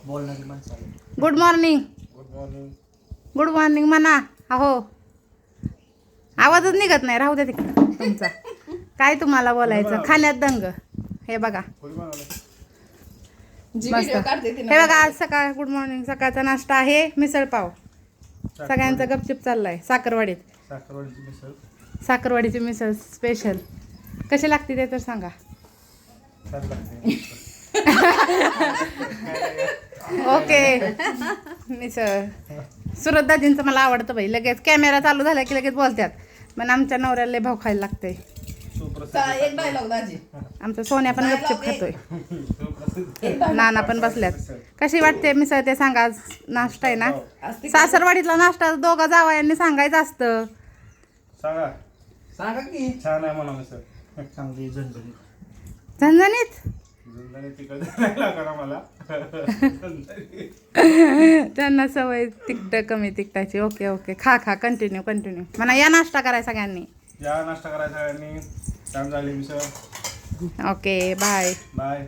बोलणारी माणसं आली. Good morning. Good morning. Good morning म्हणा. अहो आवाजच निघत नाही. राहू द्या तिकडं तुमचा. काय तुम्हाला बोलायचं. खाण्यात दंग. हे बघा फुल बनवलं. मस्त. हे बघा आज सकाळ गुड मॉर्निंग. सकाळचा नाश्ता आहे मिसळ पाव. सगळ्यांचा गपचिप चाललाय साखरवाडीत. साखरवाडीची मिसळ. साखरवाडीची मिसळ स्पेशल. कशी लागते ते तर सांगा. छान लागते. ओके मिसळ. सुरत दाजींचं मला आवडतं बाई. लगेच कॅमेरा चालू झाला की लगेच बोलतात. पण आमच्या नवऱ्याला लय भाव खायला लागते. एक डायलॉग दाजी. आमचा सोन्या पण गपचिप खातोय. सुप्रसिद्ध. नाना पण बसल्यात. कशी वाटते मिसळ ते सांगा. आज नाश्ता आहे ना. सासरवाडीतला नाश्ता दोघा जावयांनी सांगायचं असतं. सांगा. सांगा की छान आहे म्हणा मिसळ. चांगली झणझणीत. झणझणीत. झणझणी तिकडे नाही लागणार मला. त्यांना सवय तिखट कमी तिखटाची. Okay okay. खा खा. कंटिन्यू कंटिन्यू म्हणा. या नाश्ता कराय सगळ्यांनी. या नाश्ता करायचा आणि छान झाली मिसळ. Okay bye. बाय.